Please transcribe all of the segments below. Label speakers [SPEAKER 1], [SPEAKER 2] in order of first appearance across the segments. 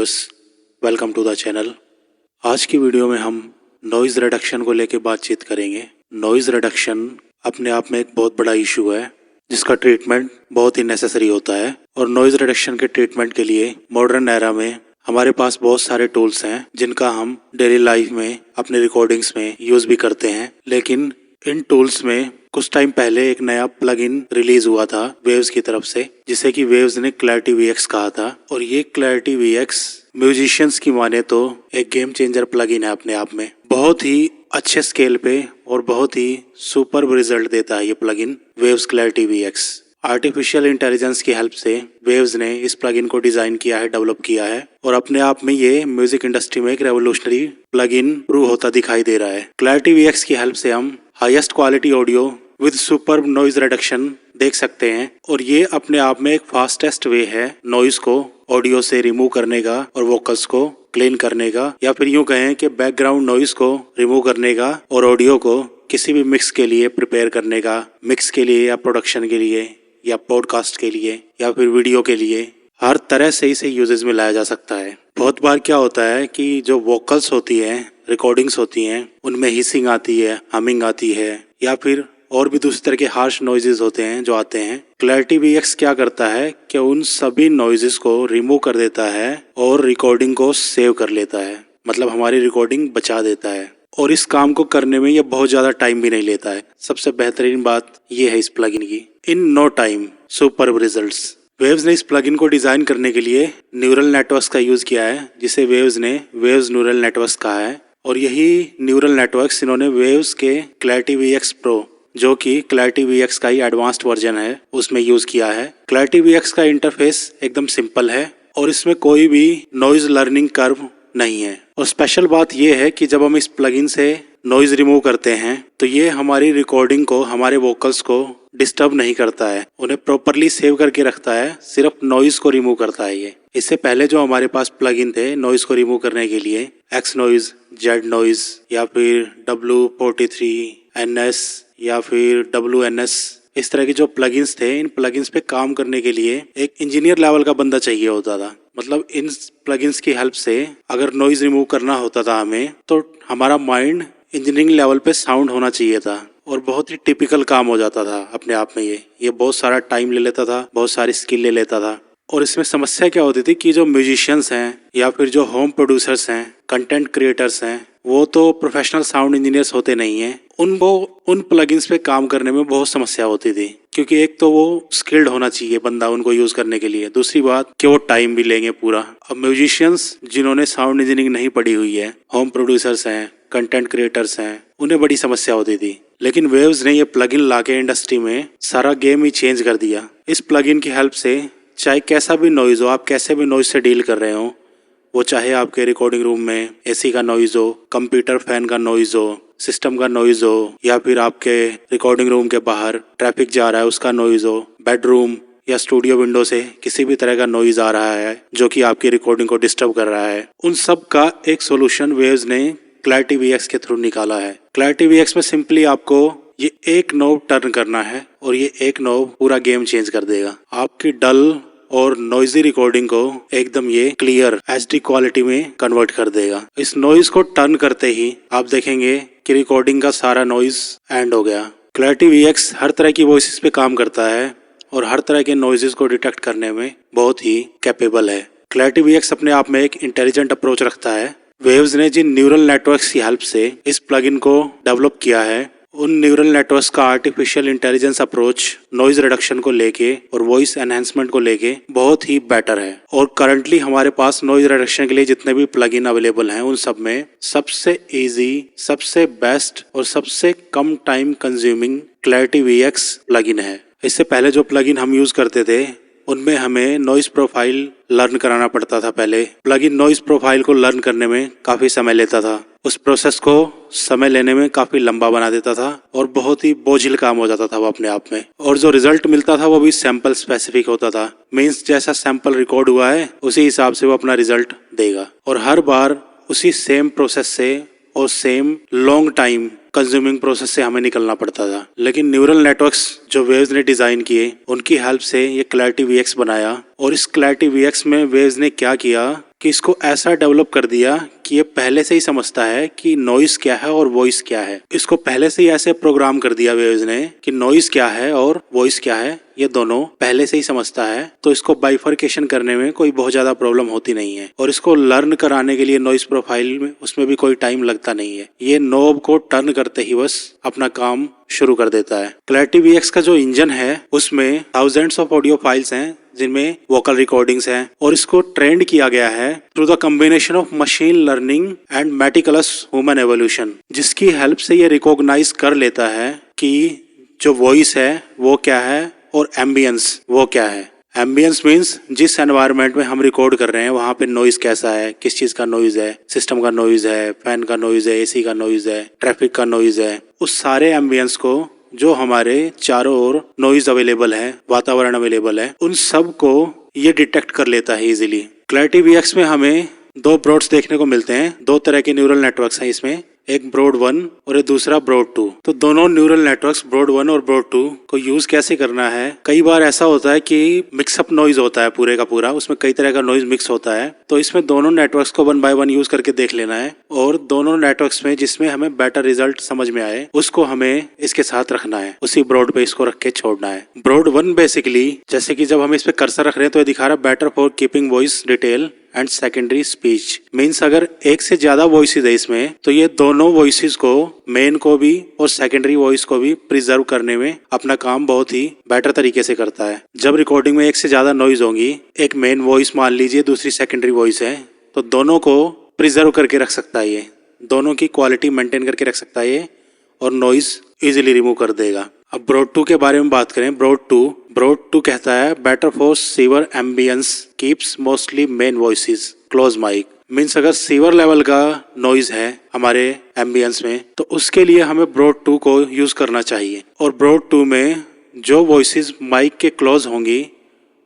[SPEAKER 1] Viewers, welcome to the channel. आज की video में हम नॉइज़ रिडक्शन को लेकर बातचीत करेंगे। नॉइज़ रिडक्शन अपने आप में एक बहुत बड़ा इशू है जिसका ट्रीटमेंट बहुत ही नेसेसरी होता है। और नॉइज़ रिडक्शन के ट्रीटमेंट के लिए मॉडर्न एरा में हमारे पास बहुत सारे टूल्स हैं जिनका हम डेली लाइफ में अपने रिकॉर्डिंग्स में यूज़ भी करते हैं। लेकिन इन टूल्स में कुछ टाइम पहले एक नया प्लगइन रिलीज हुआ था वेव्स की तरफ से, जिसे कि वेव्स ने क्लैरिटी वीएक्स कहा था। और ये क्लैरिटी वीएक्स म्यूजिशियंस की माने तो एक गेम चेंजर प्लगइन है अपने आप में। बहुत ही अच्छे स्केल पे और बहुत ही सुपर्ब रिजल्ट देता है ये plugin waves clarity VX. Artificial intelligence की हेल्प से वेव्स ने इस प्लगइन को डिजाइन किया है, डेवलप किया है और अपने आप में ये म्यूजिक इंडस्ट्री में एक रेवोल्यूशनरी प्लगइन प्रूव होता दिखाई दे रहा है। क्लैरिटी वीएक्स की हेल्प से हम highest quality audio with superb noise reduction देख सकते हैं। और ये अपने आप में एक फास्टेस्ट वे है नॉइज को ऑडियो से रिमूव करने का और वोकल्स को क्लीन करने का, या फिर यूं कहें कि बैकग्राउंड नॉइज को रिमूव करने का और ऑडियो को किसी भी मिक्स के लिए प्रिपेयर करने का, मिक्स के लिए या प्रोडक्शन के लिए या पॉडकास्ट के लिए या फिर वीडियो के लिए, हर तरह से इसे यूजेस में लाया जा सकता है। बहुत बार क्या होता है कि जो वोकल्स होती हैं, रिकॉर्डिंग्स होती हैं, उनमें हिसिंग आती है, हमिंग आती है, या फिर और भी दूसरी तरह के हार्श नॉइजेस होते हैं जो आते हैं। क्लैरिटी वीएक्स क्या करता है कि उन सभी नॉइजेस को रिमूव कर देता है और रिकॉर्डिंग को सेव कर लेता है, मतलब हमारी रिकॉर्डिंग बचा देता है। और इस काम को करने में ये बहुत ज्यादा टाइम भी नहीं लेता है। सबसे बेहतरीन बात ये है इस प्लगइन की, in no time superb results. Waves ने इस प्लगइन को डिजाइन करने के लिए न्यूरल नेटवर्क्स का यूज किया है, जिसे वेव्स ने वेव्स न्यूरल नेटवर्क्स कहा है। और यही न्यूरल नेटवर्क्स इन्होंने वेव्स के क्लैरिटी वीएक्स प्रो, जो कि क्लैरिटी वीएक्स का ही एडवांस्ड वर्जन है, उसमें यूज किया है। क्लैरिटी वीएक्स का इंटरफेस एकदम सिंपल है और इसमें कोई भी नॉइज लर्निंग कर्व नहीं है। और स्पेशल बात यह है कि जब हम इस प्लगइन से नॉइज रिमूव करते हैं तो ये हमारी रिकॉर्डिंग को, हमारे वोकल्स को डिस्टर्ब नहीं करता है, उन्हें प्रॉपरली सेव करके रखता है, सिर्फ नॉइज को रिमूव करता है ये। इससे पहले जो हमारे पास प्लगइन थे नॉइज को रिमूव करने के लिए, एक्स नॉइज, जेड नॉइज या फिर W43NS या फिर WNS, इस तरह के जो प्लगइन्स थे, इन प्लगइन्स पे काम करने के लिए एक इंजीनियर लेवल का बंदा चाहिए होता था। मतलब इन प्लगइन्स की हेल्प से अगर नॉइज रिमूव करना होता था हमें, तो हमारा माइंड इंजीनियरिंग लेवल पे साउंड होना चाहिए था और बहुत ही टिपिकल काम हो जाता था अपने आप में। ये बहुत सारा टाइम ले लेता था, बहुत सारी स्किल ले लेता था। और इसमें समस्या क्या होती थी कि जो म्यूजिशियंस हैं या फिर जो होम प्रोड्यूसर्स हैं, कंटेंट क्रिएटर्स हैं, वो तो प्रोफेशनल साउंड इंजीनियर्स होते नहीं हैं। उनको उन प्लगइन्स पे काम करने में बहुत समस्या होती थी, क्योंकि एक तो वो स्किल्ड होना चाहिए बंदा उनको यूज करने के लिए, दूसरी बात कि वो टाइम भी लेंगे पूरा। अब म्यूजिशियंस जिन्होंने साउंड इंजीनियरिंग नहीं पढ़ी हुई है, होम प्रोड्यूसर्स हैं, कंटेंट क्रिएटर्स हैं, उन्हें बड़ी समस्या होती थी। लेकिन वेव्स ने ये प्लगइन लाके इंडस्ट्री में सारा गेम ही चेंज कर दिया। इस प्लगइन की हेल्प से चाहे कैसा भी नॉइज हो, आप कैसे भी नॉइज से डील कर रहे हो, वो चाहे आपके रिकॉर्डिंग रूम में एसी का नॉइज हो, कंप्यूटर फैन का नॉइज हो, सिस्टम का नॉइज हो, या फिर आपके रिकॉर्डिंग रूम के बाहर ट्रैफिक जा रहा है उसका नॉइज हो, बेडरूम या स्टूडियो विंडो से किसी भी तरह का नॉइज आ रहा है जो कि आपकी रिकॉर्डिंग को डिस्टर्ब कर रहा है, उन सब का एक सोल्यूशन वेव्स ने क्लैरिटी वीएक्स के थ्रू निकाला है। क्लैरिटी वीएक्स में सिंपली आपको ये एक नॉब टर्न करना है और ये एक नॉब पूरा गेम चेंज कर देगा। आपकी डल और नॉइजी रिकॉर्डिंग को एकदम ये क्लियर HD क्वालिटी में कन्वर्ट कर देगा। इस नॉइज को टर्न करते ही आप देखेंगे कि रिकॉर्डिंग का सारा नॉइज एंड हो गया। क्लैरिटी वीएक्स हर तरह की वॉइसेस पे काम करता है और हर तरह के नॉइजेस को डिटेक्ट करने में बहुत ही कैपेबल है। क्लैरिटी वीएक्स अपने आप में एक इंटेलिजेंट अप्रोच रखता है। वेव्स ने जिन न्यूरल नेटवर्क्स की हेल्प से इस प्लगइन को डेवलप किया है, उन न्यूरल नेटवर्क्स का artificial intelligence approach noise reduction को लेके और वॉइस एनहांसमेंट को लेके बहुत ही बेटर है। और करंटली हमारे पास नॉइज रिडक्शन के लिए जितने भी प्लगइन अवेलेबल हैं, उन सब में सबसे इजी, सबसे बेस्ट और सबसे कम time consuming clarity VX plugin है। इससे पहले जो प्लगइन हम यूज करते थे उनमें हमें नॉइज प्रोफाइल लर्न कराना पड़ता था। पहले प्लगइन नॉइज प्रोफाइल को लर्न करने में काफी समय लेता था, उस प्रोसेस को समय लेने में काफी लंबा बना देता था और बहुत ही बोझिल काम हो जाता था वो अपने आप में। और जो रिजल्ट मिलता था वो भी सैंपल स्पेसिफिक होता था, मींस जैसा सैंपल रिकॉर्ड हुआ है उसी हिसाब से वो अपना रिजल्ट देगा और हर बार उसी सेम प्रोसेस से और same long time consuming process से हमें निकलना पड़ता था। लेकिन न्यूरल नेटवर्क्स जो वेव्स ने डिजाइन किए, उनकी हेल्प से ये क्लैरिटी वीएक्स बनाया। और इस क्लैरिटी वीएक्स में वेव्स ने क्या किया कि इसको ऐसा डेवलप कर दिया कि ये पहले से ही समझता है कि नॉइस क्या है और वॉइस क्या है। इसको पहले से ही ऐसे प्रोग्राम कर दिया वेव्स ने कि नॉइस क्या है और वॉइस क्या है ये दोनों पहले से ही समझता है, तो इसको बाइफर्केशन करने में कोई बहुत ज्यादा प्रॉब्लम होती नहीं है। और इसको लर्न कराने के लिए नॉइस प्रोफाइल में उसमें भी कोई टाइम लगता नहीं है। ये नॉब को टर्न करते ही बस अपना काम शुरू कर देता है। क्लैरिटी VX का जो इंजन है उसमें थाउजेंड्स ऑफ ऑडियो फाइल्स हैं जिनमें वोकल रिकॉर्डिंग्स हैं, और इसको ट्रेंड किया गया है through the combination of machine learning and meticulous human evolution, जिसकी हेल्प से ये रिकॉग्नाइज कर लेता है कि जो वॉइस है वो क्या है और एम्बियंस वो क्या है। एम्बियंस मीन्स जिस एनवायरनमेंट में हम रिकॉर्ड कर रहे हैं वहाँ पे नॉइज कैसा है, किस चीज का नॉइज है, सिस्टम का नॉइज है, फैन का नॉइज है, AC का नॉइज है, ट्रैफिक का नॉइज है। उस सारे एम्बियंस को जो हमारे चारों ओर नॉइज अवेलेबल है, वातावरण अवेलेबल है, उन सब को ये डिटेक्ट कर लेता है इजीली। क्लैरिटी VX में हमें दो ब्रॉड्स देखने को मिलते हैं, दो तरह के न्यूरल नेटवर्क्स हैं इसमें, एक ब्रॉड 1 और एक दूसरा ब्रॉड 2। तो दोनों न्यूरल नेटवर्क्स ब्रॉड 1 और ब्रॉड 2 को यूज कैसे करना है, कई बार ऐसा होता है कि मिक्सअप नॉइज होता है पूरे का पूरा, उसमें कई तरह का नॉइज मिक्स होता है, तो इसमें दोनों नेटवर्क्स को 1 बाय 1 यूज करके देख लेना है, और दोनों नेटवर्क्स में जिसमें हमें बेटर रिजल्ट समझ में आए उसको हमें इसके साथ रखना है, उसी ब्रॉड पे इसको रख के छोड़ना है। ब्रॉड 1 बेसिकली जैसे कि जब हम इस पे कर्सर रख रहे हैं तो ये दिखा रहा है better for keeping voice detail and secondary speech. Means अगर एक से ज्यादा वॉइसेज है इसमें तो ये दोनों वॉइसेज को, मेन को भी और सेकेंडरी वॉइस को भी प्रिजर्व करने में अपना काम बहुत ही बेटर तरीके से करता है। जब रिकॉर्डिंग में एक से ज्यादा नॉइज होंगी, एक मेन वॉइस मान लीजिए, दूसरी सेकेंडरी वॉइस है, तो दोनों को प्रिजर्व करके रख सकता है ये, दोनों की क्वालिटी मेंटेन करके रख सकता है ये, और नॉइज इजीली रिमूव कर देगा। अब ब्रॉड 2 के बारे में बात करें, ब्रॉड 2 कहता है better for severe ambience keeps mostly main voices close mic. Means अगर सीवर लेवल का नॉइज है हमारे एम्बियंस में तो उसके लिए हमें ब्रॉड 2 को यूज करना चाहिए, और ब्रॉड 2 में जो वॉइसेस माइक के क्लोज होंगी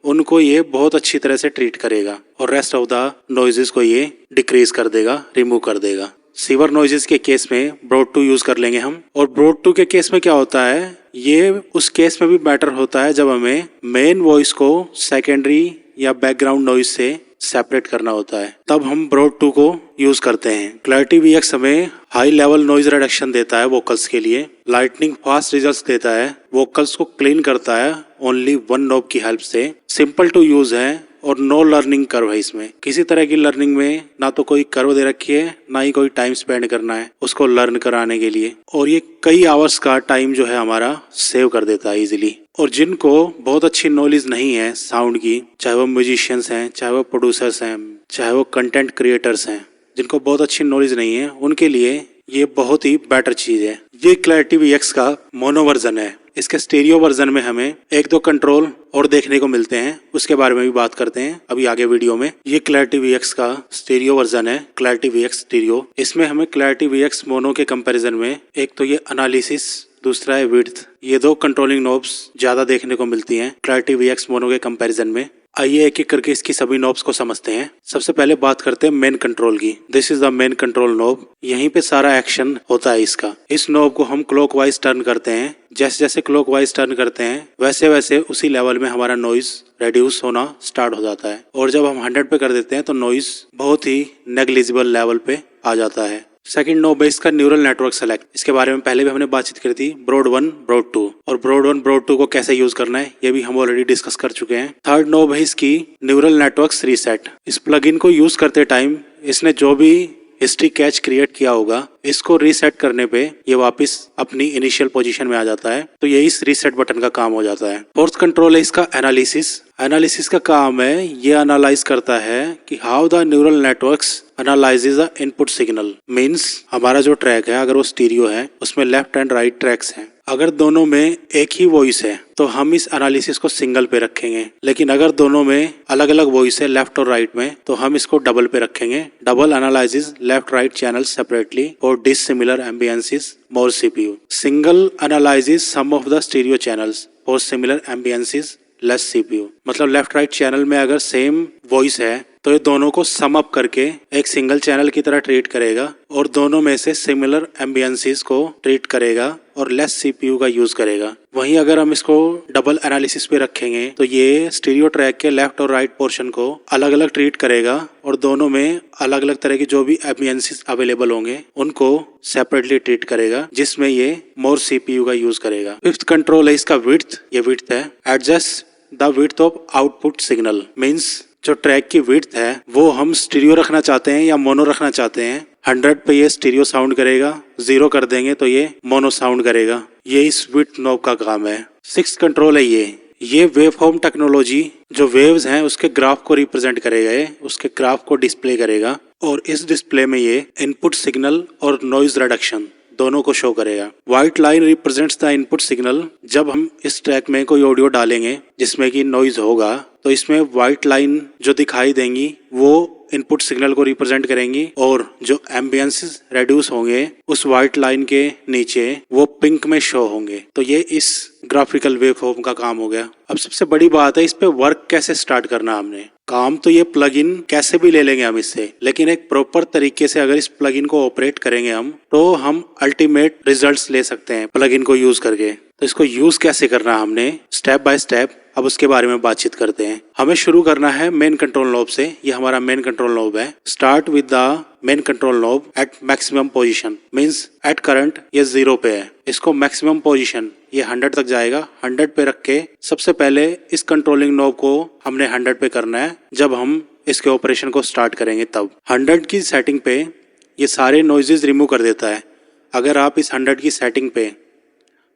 [SPEAKER 1] उनको ये बहुत अच्छी तरह से ट्रीट करेगा, और रेस्ट ऑफ द नॉइजेस को ये डिक्रीज कर देगा, रिमूव कर देगा। सीवर नॉइजेस के केस में ब्रॉड 2 यूज कर लेंगे हम। और ब्रॉड 2 के केस में क्या होता है, ये उस केस में भी बेटर होता है जब हमें मेन वॉइस को सेकेंडरी या बैकग्राउंड नॉइज से सेपरेट करना होता है, तब हम ब्रॉड 2 को यूज करते हैं। क्लैरिटी VX हमें हाई लेवल नॉइज रिडक्शन देता है वोकल्स के लिए, लाइटनिंग फास्ट रिजल्ट्स देता है, वोकल्स को क्लीन करता है ओनली 1 नॉब की हेल्प से, सिंपल टू यूज है, और नो लर्निंग कर्व है इसमें। किसी तरह की लर्निंग में ना तो कोई कर्व दे रखी है, ना ही कोई टाइम स्पेंड करना है उसको लर्न कराने के लिए, और ये कई आवर्स का टाइम जो है हमारा सेव कर देता है इजीली। और जिनको बहुत अच्छी नॉलेज नहीं है साउंड की, चाहे वो म्यूजिशियंस हैं, चाहे वो प्रोड्यूसर्स हैं, चाहे वो कंटेंट क्रिएटर्स हैं, जिनको बहुत अच्छी नॉलेज नहीं है, उनके लिए ये बहुत ही बेटर चीज है। ये क्लैरिटी VX का मोनो वर्जन है। इसके स्टीरियो वर्जन में हमें 1-2 कंट्रोल और देखने को मिलते हैं, उसके बारे में भी बात करते हैं अभी आगे वीडियो में। ये क्लैरिटी VX का स्टीरियो वर्जन है, क्लैरिटी VX स्टीरियो। इसमें हमें क्लैरिटी VX मोनो के कंपैरिजन में एक तो ये एनालिसिस, दूसरा है विड्थ, ये 2 कंट्रोलिंग नॉब्स ज्यादा देखने को मिलती हैं क्लैरिटी VX मोनो के कंपैरिजन में। आइए एक एक करके इसकी सभी नॉब्स को समझते हैं। सबसे पहले बात करते हैं मेन कंट्रोल की। This is the main control knob. यहीं पे सारा एक्शन होता है इसका। इस नॉब को हम क्लॉकवाइज टर्न करते हैं, जैसे जैसे क्लॉकवाइज टर्न करते हैं वैसे वैसे उसी लेवल में हमारा नॉइज रेड्यूस होना स्टार्ट हो जाता है, और जब हम 100 पे कर देते हैं तो नॉइज बहुत ही नेग्लिजिबल लेवल पे आ जाता है। सेकंड नॉब है इसका न्यूरल नेटवर्क सेलेक्ट। इसके बारे में पहले भी हमने बातचीत करी थी, ब्रॉड 1, ब्रॉड 2, और ब्रॉड 1, ब्रॉड 2 को कैसे यूज करना है ये भी हम ऑलरेडी डिस्कस कर चुके हैं। थर्ड नॉब है इसकी न्यूरल नेटवर्क्स रीसेट। इस प्लगइन को यूज करते टाइम इसने जो भी हिस्ट्री कैच क्रिएट किया होगा, इसको रीसेट करने पे ये वापस अपनी इनिशियल पोजीशन में आ जाता है, तो ये इस रीसेट बटन का काम हो जाता है। फोर्थ कंट्रोल है इसका एनालिसिस। एनालिसिस का काम है ये एनालाइज करता है कि how the neural networks analyses the input signal. Means हमारा जो ट्रैक है अगर वो स्टीरियो है उसमें लेफ्ट एंड राइट ट्रैक्स हैं, अगर दोनों में एक ही वॉइस है तो हम इस एनालिसिस को सिंगल पे रखेंगे, लेकिन अगर दोनों में अलग अलग वॉइस है लेफ्ट और राइट में तो हम इसको डबल पे रखेंगे। Double analyses left right channel separately और dissimilar ambiences more CPU। Single analyses sum of the stereo channels और सिमिलर एम्बियंसेस लेस CPU। मतलब लेफ्ट राइट चैनल में अगर सेम वॉइस है तो ये दोनों को सम अप करके एक सिंगल चैनल की तरह ट्रीट करेगा और दोनों में से सिमिलर एम्बियंसेस को ट्रीट करेगा और लेस सीपीयू का यूज करेगा। वहीं अगर हम इसको डबल एनालिसिस पे रखेंगे तो ये स्टीरियो ट्रैक के लेफ्ट और राइट पोर्शन को अलग अलग ट्रीट करेगा और दोनों में अलग अलग तरह की जो भी एम्बियंसेस अवेलेबल होंगे उनको सेपरेटली ट्रीट करेगा, जिसमें ये मोर सीपीयू का यूज करेगा। फिफ्थ कंट्रोल है इसका विड्थ। ये विड्थ है adjust the width of output signal. Means जो ट्रैक की विड्थ है वो हम स्टीरियो रखना चाहते हैं या मोनो रखना चाहते हैं। 100 पे ये स्टीरियो साउंड करेगा, 0 कर देंगे तो ये मोनो साउंड करेगा। ये इस विड्थ नॉब का काम है। सिक्स्थ कंट्रोल है ये वेवफॉर्म टेक्नोलॉजी जो वेव्स हैं उसके ग्राफ को रिप्रेजेंट करेगा, ये उसके ग्राफ को डिस्प्ले करेगा और इस डिस्प्ले में ये इनपुट सिग्नल और नॉइज रिडक्शन दोनों को शो करेगा। White line represents the input signal. जब हम इस ट्रैक में कोई ऑडियो डालेंगे जिसमें कि नॉइज होगा तो इसमें व्हाइट लाइन जो दिखाई देंगी वो इनपुट सिग्नल को रिप्रेजेंट करेंगी और जो एम्बियंसेस रेड्यूस होंगे उस व्हाइट लाइन के नीचे वो पिंक में शो होंगे। तो ये इस ग्राफिकल वेवफॉर्म का काम हो गया। अब सबसे बड़ी बात है इस पे वर्क कैसे स्टार्ट करना हमने। काम तो ये प्लगइन कैसे भी ले लेंगे हम इससे, लेकिन एक प्रॉपर तरीके से अगर इस प्लगइन को ऑपरेट करेंगे तो हम अल्टीमेट रिजल्ट्स ले सकते हैं प्लगइन को यूज करके। तो इसको यूज कैसे करना हमने स्टेप बाय स्टेप अब उसके बारे में बातचीत करते हैं। हमें शुरू करना है मेन कंट्रोल नॉब से। ये हमारा मेन कंट्रोल नॉब है। Start with the main control knob at maximum position. Means at current ये 0 पे है। इसको मैक्सिमम पोजीशन ये 100 तक जाएगा। 100 पे रख के सबसे पहले इस कंट्रोलिंग नॉब को हमने 100 पे करना है। जब हम इसके ऑपरेशन को स्टार्ट करेंगे तब 100 की सेटिंग पे ये सारे नॉइजेस रिमूव कर देता है। अगर आप इस 100 की सेटिंग पे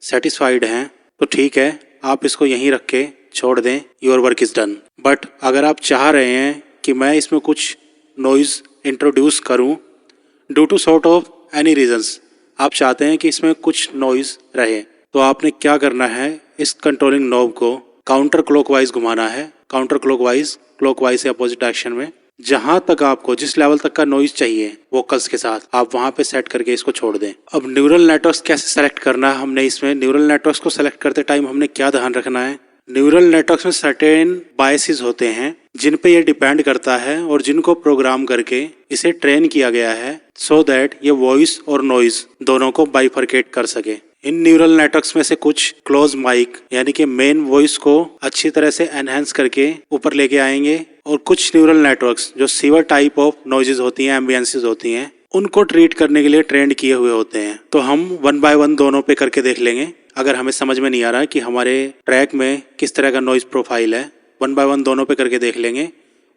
[SPEAKER 1] सेटिस्फाइड हैं तो ठीक है, आप इसको यहीं रख के छोड़ दें, your work is done. But अगर आप चाह रहे हैं कि मैं इसमें कुछ नॉइज इंट्रोड्यूस करूं due to sort of any reasons, आप चाहते हैं कि इसमें कुछ नॉइज रहे, तो आपने क्या करना है, इस कंट्रोलिंग नॉब को काउंटर क्लॉकवाइज घुमाना है। काउंटर क्लॉकवाइज से अपोजिट डायरेक्शन में जहां तक आपको जिस लेवल तक का नॉइज चाहिए वोकल्स के साथ आप वहां पे सेट करके इसको छोड़ दें। अब न्यूरल नेटवर्क्स कैसे सेलेक्ट करना है हमने इसमें। न्यूरल नेटवर्क्स को सेलेक्ट करते टाइम हमने क्या ध्यान रखना है। न्यूरल नेटवर्क्स में सर्टेन बायसेस होते हैं जिन पे ये डिपेंड करता है और जिनको प्रोग्राम करके इसे ट्रेन किया गया है सो दैट ये वॉइस और नॉइज दोनों को बाइफरकेट कर सके। इन न्यूरल नेटवर्क्स में से कुछ क्लोज माइक यानी कि मेन वॉइस को अच्छी तरह से एनहेंस करके ऊपर लेके आएंगे और कुछ न्यूरल नेटवर्क्स जो सीवर टाइप ऑफ नॉइजेस होती हैं, एम्बियंसेस होती हैं, उनको ट्रीट करने के लिए ट्रेंड किए हुए होते हैं। तो हम 1 बाय 1 दोनों पे करके देख लेंगे। अगर हमें समझ में नहीं आ रहा कि हमारे ट्रैक में किस तरह का नॉइज प्रोफाइल है, 1 बाय 1 दोनों पे करके देख लेंगे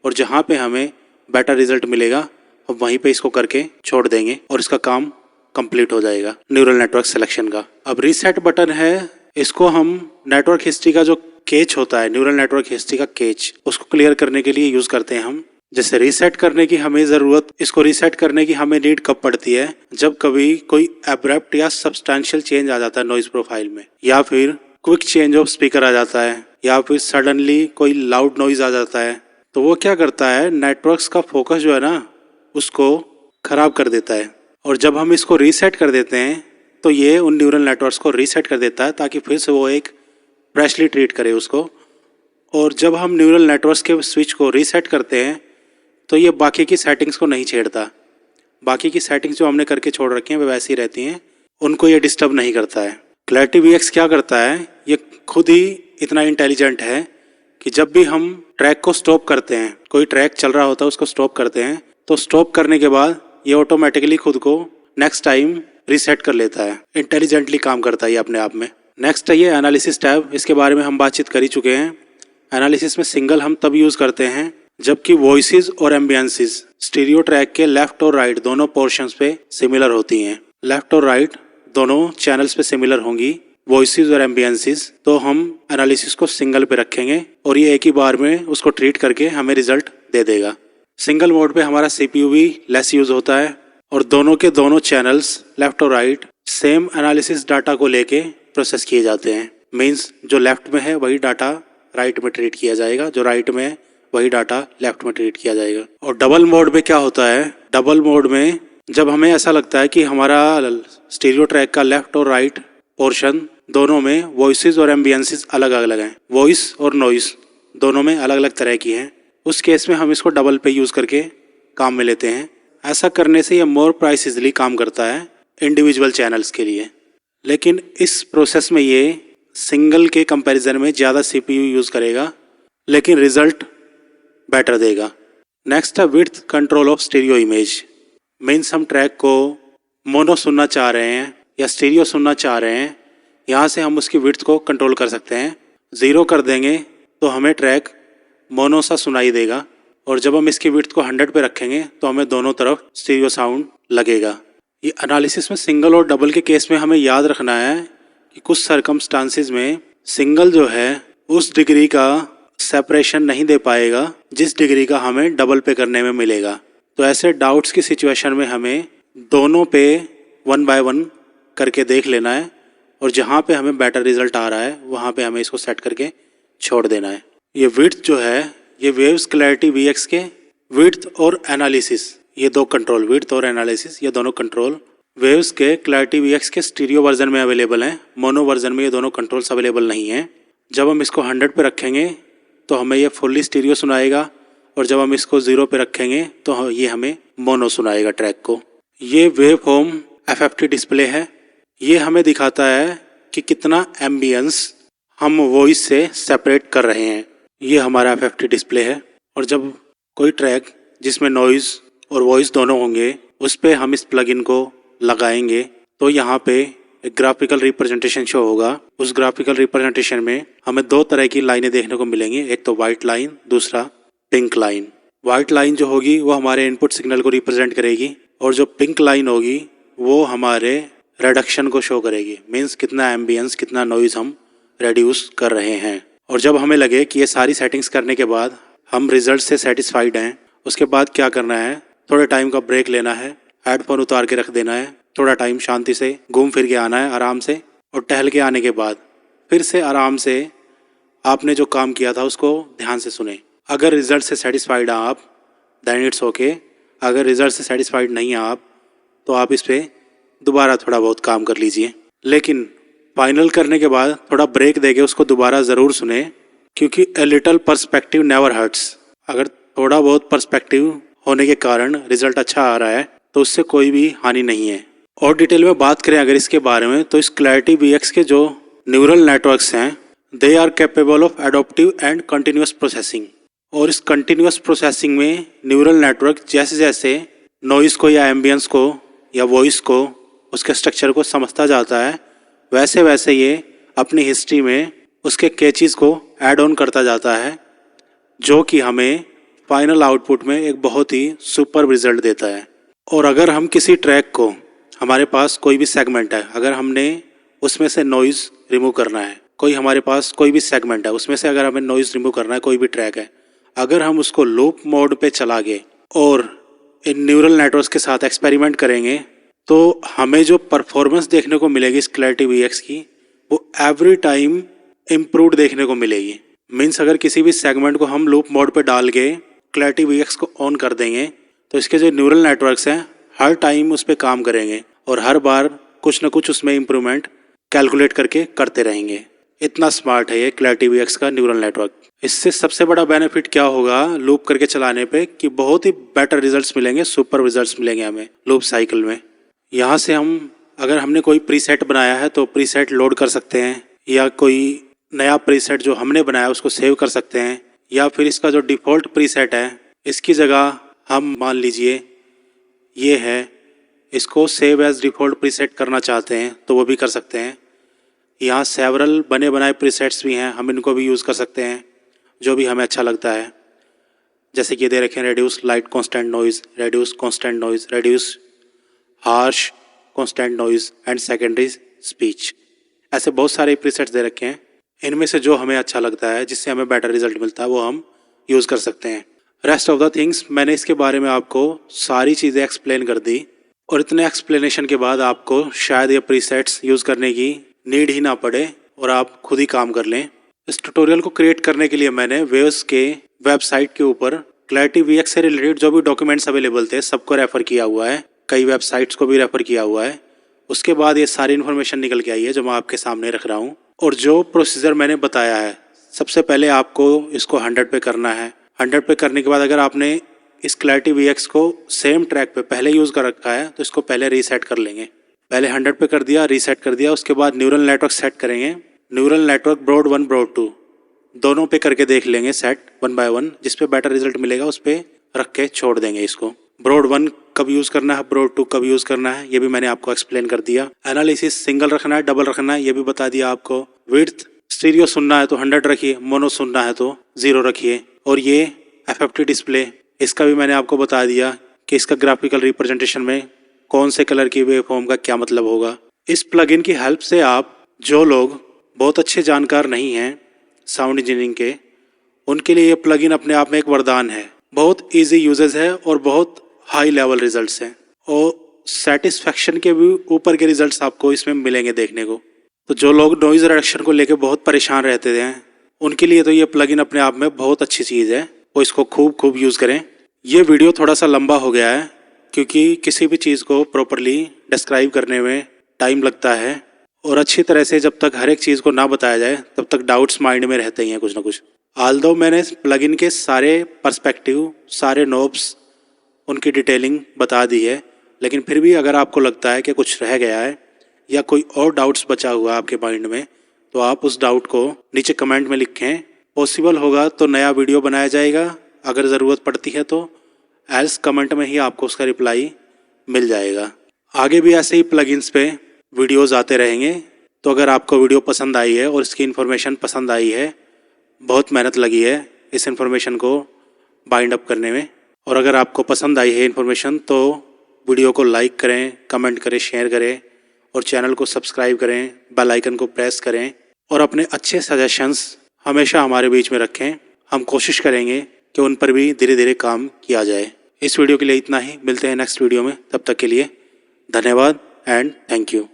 [SPEAKER 1] और जहाँ पे हमें बेटर रिजल्ट मिलेगा हम वहीं पे इसको करके छोड़ देंगे और इसका काम कंप्लीट हो जाएगा न्यूरल नेटवर्क सिलेक्शन का। अब रीसेट बटन है, इसको हम नेटवर्क हिस्ट्री का जो कैच होता है, न्यूरल नेटवर्क हिस्ट्री का कैच, उसको क्लियर करने के लिए यूज करते हैं हम। जैसे रीसेट करने की हमें जरूरत, इसको रीसेट करने की हमें नीड कब पड़ती है, जब कभी कोई एब्रप्ट या सब्सटैंशियल चेंज आ जाता है नॉइज प्रोफाइल में, या फिर क्विक चेंज ऑफ स्पीकर आ जाता है, या फिर सडनली कोई लाउड नॉइज आ जाता है। तो वो क्या करता है, नेटवर्क्स का फोकस जो है ना उसको खराब कर देता है। और जब हम इसको रीसेट कर देते हैं तो ये उन न्यूरल नेटवर्क्स को रीसेट कर देता है ताकि फिर से वो एक फ्रेशली ट्रीट करे उसको। और जब हम न्यूरल नेटवर्क्स के स्विच को रीसेट करते हैं तो ये बाकी की सेटिंग्स को नहीं छेड़ता। बाकी की सेटिंग्स जो हमने करके छोड़ रखी हैं वे वैसी रहती हैं, उनको ये डिस्टर्ब नहीं करता है। क्लैरिटी वीएक्स क्या करता है, ये खुद ही इतना इंटेलिजेंट है कि जब भी हम ट्रैक को स्टॉप करते हैं, कोई ट्रैक चल रहा होता है उसको स्टॉप करते हैं, तो स्टॉप करने के बाद ये ऑटोमेटिकली खुद को नेक्स्ट टाइम रीसेट कर लेता है। इंटेलिजेंटली काम करता है ये अपने आप में। नेक्स्ट है ये एनालिसिस टैब। इसके बारे में हम बातचीत कर ही चुके हैं। एनालिसिस में सिंगल हम तब यूज करते हैं जबकि वॉइसेस और एम्बियंसेस स्टीरियो ट्रैक के लेफ्ट और राइट दोनों पोर्शंस पे सिमिलर होती हैं। लेफ्ट और राइट दोनों चैनल्स पे सिमिलर होंगी वॉइसेस और एम्बियंसेस, तो हम एनालिसिस को सिंगल पे रखेंगे और ये एक ही बार में उसको ट्रीट करके हमें रिजल्ट दे देगा। सिंगल मोड पे हमारा सीपीयू भी लेस यूज होता है और दोनों के दोनों चैनल्स लेफ्ट और राइट सेम एनालिसिस डाटा को लेके प्रोसेस किए जाते हैं। मींस जो लेफ्ट में है वही डाटा राइट में ट्रीट किया जाएगा, जो राइट में है वही डाटा लेफ्ट में ट्रीट किया जाएगा। और डबल मोड में क्या होता है, डबल मोड में जब हमें ऐसा लगता है कि हमारा स्टीरियो ट्रैक का लेफ्ट और राइट पोर्शन दोनों में वॉइसेस और एम्बियंसेस अलग अलग हैं, वॉइस और नॉइस दोनों में अलग अलग तरह की हैं, उस केस में हम इसको डबल पे यूज़ करके काम में लेते हैं। ऐसा करने से ये मोर प्राइस इजली काम करता है इंडिविजुअल चैनल्स के लिए, लेकिन इस प्रोसेस में ये सिंगल के कंपैरिजन में ज़्यादा CPU यूज़ करेगा, लेकिन रिजल्ट बेटर देगा। नेक्स्ट है width control of stereo image. Means हम ट्रैक को मोनो सुनना चाह रहे हैं या स्टीरियो सुनना चाह रहे हैं, यहाँ से हम उसकी विड्थ को कंट्रोल कर सकते हैं। 0 कर देंगे तो हमें ट्रैक मोनो सा सुनाई देगा, और जब हम इसकी विड्थ को 100 पे रखेंगे तो हमें दोनों तरफ स्टीरियो साउंड लगेगा। ये एनालिसिस में सिंगल और डबल के केस में हमें याद रखना है कि कुछ सर्कमस्टांसिस में सिंगल जो है उस डिग्री का सेपरेशन नहीं दे पाएगा जिस डिग्री का हमें डबल पे करने में मिलेगा। तो ऐसे डाउट्स की सिचुएशन में हमें दोनों पे 1 बाय 1 करके देख लेना है, और जहाँ पे हमें बेटर रिजल्ट आ रहा है वहाँ पे हमें इसको सेट करके छोड़ देना है। ये विड्थ जो है ये वेव्स क्लैरिटी VX के विड्थ और एनालिसिस, ये दो कंट्रोल, विड्थ और एनालिसिस ये दोनों कंट्रोल वेव्स के क्लैरिटी VX के स्टीरियो वर्जन में अवेलेबल हैं। मोनो वर्जन में ये दोनों कंट्रोल्स अवेलेबल नहीं हैं। जब हम इसको 100 पे रखेंगे तो हमें ये फुल्ली स्टीरियो सुनाएगा, और जब हम इसको 0 पे रखेंगे तो ये हमें मोनो सुनाएगा ट्रैक को। ये वेव फॉर्म FFT डिस्प्ले है। ये हमें दिखाता है कि कितना एम्बियंस हम वॉइस से सेपरेट कर रहे हैं। ये हमारा FFT डिस्प्ले है, और जब कोई ट्रैक जिसमें नॉइज़ और वॉइस दोनों होंगे उस पे हम इस प्लगइन को लगाएंगे तो यहाँ पे एक ग्राफिकल रिप्रेजेंटेशन शो होगा। उस ग्राफिकल रिप्रेजेंटेशन में हमें 2 तरह की लाइनें देखने को मिलेंगी, एक तो वाइट लाइन, दूसरा पिंक लाइन। वाइट लाइन जो होगी वो हमारे इनपुट सिग्नल को रिप्रेजेंट करेगी, और जो पिंक लाइन होगी वो हमारे रिडक्शन को शो करेगी। मीन्स कितना एम्बियंस, कितना नॉइज़ हम रिड्यूस कर रहे हैं। और जब हमें लगे कि ये सारी सेटिंग्स करने के बाद हम रिजल्ट से सेटिस्फाइड हैं, उसके बाद क्या करना है, थोड़े टाइम का ब्रेक लेना है, हेडफोन उतार के रख देना है, थोड़ा टाइम शांति से घूम फिर के आना है आराम से, और टहल के आने के बाद फिर से आराम से आपने जो काम किया था उसको ध्यान से सुने। अगर रिजल्ट से सेटिस्फाइड हैं आप दैन इट्स ओके। अगर रिजल्ट से सेटिस्फाइड नहीं हैं आप तो आप इस पर दोबारा थोड़ा बहुत काम कर लीजिए, लेकिन फाइनल करने के बाद थोड़ा ब्रेक देके उसको दोबारा ज़रूर सुने, क्योंकि a little perspective never hurts. अगर थोड़ा बहुत पर्सपेक्टिव होने के कारण रिजल्ट अच्छा आ रहा है तो उससे कोई भी हानि नहीं है। और डिटेल में बात करें अगर इसके बारे में, तो इस क्लैरिटी VX के जो न्यूरल नेटवर्क्स हैं they are capable of adaptive and continuous processing. और इस कंटिन्यूस प्रोसेसिंग में न्यूरल नेटवर्क जैसे जैसे नॉइज़ को या एम्बियंस को या वॉइस को, उसके स्ट्रक्चर को समझता जाता है, वैसे वैसे ये अपनी हिस्ट्री में उसके कैचेस को ऐड ऑन करता जाता है, जो कि हमें फाइनल आउटपुट में एक बहुत ही सुपर रिजल्ट देता है। और अगर हम किसी ट्रैक को, हमारे पास कोई भी सेगमेंट है, अगर हमने उसमें से नॉइज़ रिमूव करना है, कोई हमारे पास कोई भी सेगमेंट है उसमें से अगर हमें नॉइज़ रिमूव करना है, कोई भी ट्रैक है, अगर हम उसको लूप मोड पे चला के और इन न्यूरल नेटवर्क्स के साथ एक्सपेरिमेंट करेंगे तो हमें जो परफॉर्मेंस देखने को मिलेगी इस क्लैरिटी VX की वो एवरी टाइम इम्प्रूव्ड देखने को मिलेगी। मीन्स अगर किसी भी सेगमेंट को हम लूप मोड पे डाल के क्लैरिटी VX को ऑन कर देंगे तो इसके जो न्यूरल नेटवर्क्स हैं हर टाइम उस पर काम करेंगे और हर बार कुछ ना कुछ उसमें इम्प्रूवमेंट कैलकुलेट करके करते रहेंगे। इतना स्मार्ट है ये क्लैरिटी VX का न्यूरल नेटवर्क। इससे सबसे बड़ा बेनिफिट क्या होगा लूप करके चलाने पे कि बहुत ही बेटर रिजल्ट्स मिलेंगे, सुपर रिजल्ट्स मिलेंगे हमें लूप साइकिल में। यहाँ से हम अगर हमने कोई प्रीसेट बनाया है तो प्रीसेट लोड कर सकते हैं, या कोई नया प्रीसेट जो हमने बनाया उसको सेव कर सकते हैं, या फिर इसका जो डिफ़ॉल्ट प्रीसेट है इसकी जगह हम मान लीजिए ये है, इसको सेव एज डिफ़ॉल्ट प्रीसेट करना चाहते हैं तो वो भी कर सकते हैं। यहाँ सेवरल बने बनाए प्रीसेट्स भी हैं, हम इनको भी यूज़ कर सकते हैं जो भी हमें अच्छा लगता है। जैसे कि दे रखे हैं reduce light constant noise, reduce constant noise, reduce harsh constant noise and secondary speech. ऐसे बहुत सारे प्रीसेट्स दे रखे हैं, इनमें से जो हमें अच्छा लगता है जिससे हमें बेटर रिजल्ट मिलता है वो हम यूज़ कर सकते हैं। रेस्ट ऑफ द थिंग्स मैंने इसके बारे में आपको सारी चीज़ें एक्सप्लेन कर दी, और इतने एक्सप्लेनेशन के बाद आपको शायद ये प्रीसेट्स यूज़ करने की नीड ही ना पड़े और आप खुद ही काम कर लें। इस ट्यूटोरियल को क्रिएट करने के लिए मैंने वेव्स के वेबसाइट के ऊपर क्लैरिटी VX से रिलेटेड जो भी डॉक्यूमेंट्स अवेलेबल थे सबको रेफ़र किया हुआ है, कई वेबसाइट्स को भी रेफ़र किया हुआ है। उसके बाद ये सारी इन्फॉर्मेशन निकल के आई है जो मैं आपके सामने रख रहा हूँ। और जो प्रोसीजर मैंने बताया है, सबसे पहले आपको इसको 100 पे करना है, 100 पे करने के बाद अगर आपने इस क्लैरिटी VX को सेम ट्रैक पे पहले यूज़ कर रखा है तो इसको पहले रीसेट कर लेंगे। पहले 100 पे कर दिया, रीसेट कर दिया, उसके बाद न्यूरल नेटवर्क सेट करेंगे। न्यूरल नेटवर्क ब्रॉड 1 ब्रॉड 2 दोनों पे करके देख लेंगे सेट 1 बाय 1। जिस पे बेटर रिजल्ट मिलेगा उस पे रख के छोड़ देंगे इसको। ब्रॉड 1 कब यूज़ करना है, ब्रॉड 2 कब यूज़ करना है, ये भी मैंने आपको एक्सप्लेन कर दिया। एनालिसिस सिंगल रखना है, डबल रखना है, ये भी बता दिया आपको। विड्थ स्टीरियो सुनना है तो 100 रखिए, मोनो सुनना है तो 0 रखिए। और ये FFT डिस्प्ले, इसका भी मैंने आपको बता दिया कि इसका ग्राफिकल रिप्रेजेंटेशन में कौन से कलर की वेवफॉर्म का क्या मतलब होगा। इस प्लगइन की हेल्प से आप, जो लोग बहुत अच्छे जानकार नहीं हैं साउंड इंजीनियरिंग के, उनके लिए ये प्लगइन अपने आप में एक वरदान है। बहुत इजी यूजेस है और बहुत हाई लेवल रिजल्ट्स हैं और सेटिस्फैक्शन के भी ऊपर के रिजल्ट्स आपको इसमें मिलेंगे देखने को। तो जो लोग नॉइज़ रिडक्शन को लेकर बहुत परेशान रहते हैं उनके लिए तो ये प्लगइन अपने आप में बहुत अच्छी चीज़ है, वो इसको खूब यूज़ करें। ये वीडियो थोड़ा सा लंबा हो गया है क्योंकि किसी भी चीज़ को प्रॉपरली डिस्क्राइब करने में टाइम लगता है और अच्छी तरह से जब तक हर एक चीज़ को ना बताया जाए तब तक डाउट्स माइंड में रहते ही हैं कुछ ना कुछ। आल्दो मैंने प्लगइन के सारे पर्सपेक्टिव, सारे नोब्स, उनकी डिटेलिंग बता दी है, लेकिन फिर भी अगर आपको लगता है कि कुछ रह गया है या कोई और डाउट्स बचा हुआ है आपके माइंड में तो आप उस डाउट को नीचे कमेंट में लिखें। पॉसिबल होगा तो नया वीडियो बनाया जाएगा, अगर ज़रूरत पड़ती है तो एल्स कमेंट में ही आपको उसका रिप्लाई मिल जाएगा। आगे भी ऐसे ही प्लगइन्स पे वीडियोस आते रहेंगे। तो अगर आपको वीडियो पसंद आई है और इसकी इन्फॉर्मेशन पसंद आई है, बहुत मेहनत लगी है इस इन्फॉर्मेशन को बाइंड अप करने में, और अगर आपको पसंद आई है इन्फॉर्मेशन तो वीडियो को लाइक करें, कमेंट करें, शेयर करें और चैनल को सब्सक्राइब करें, बेल आइकन को प्रेस करें और अपने अच्छे सजेशंस हमेशा हमारे बीच में रखें। हम कोशिश करेंगे कि उन पर भी धीरे धीरे काम किया जाए। इस वीडियो के लिए इतना ही, मिलते हैं नेक्स्ट वीडियो में। तब तक के लिए धन्यवाद एंड थैंक यू।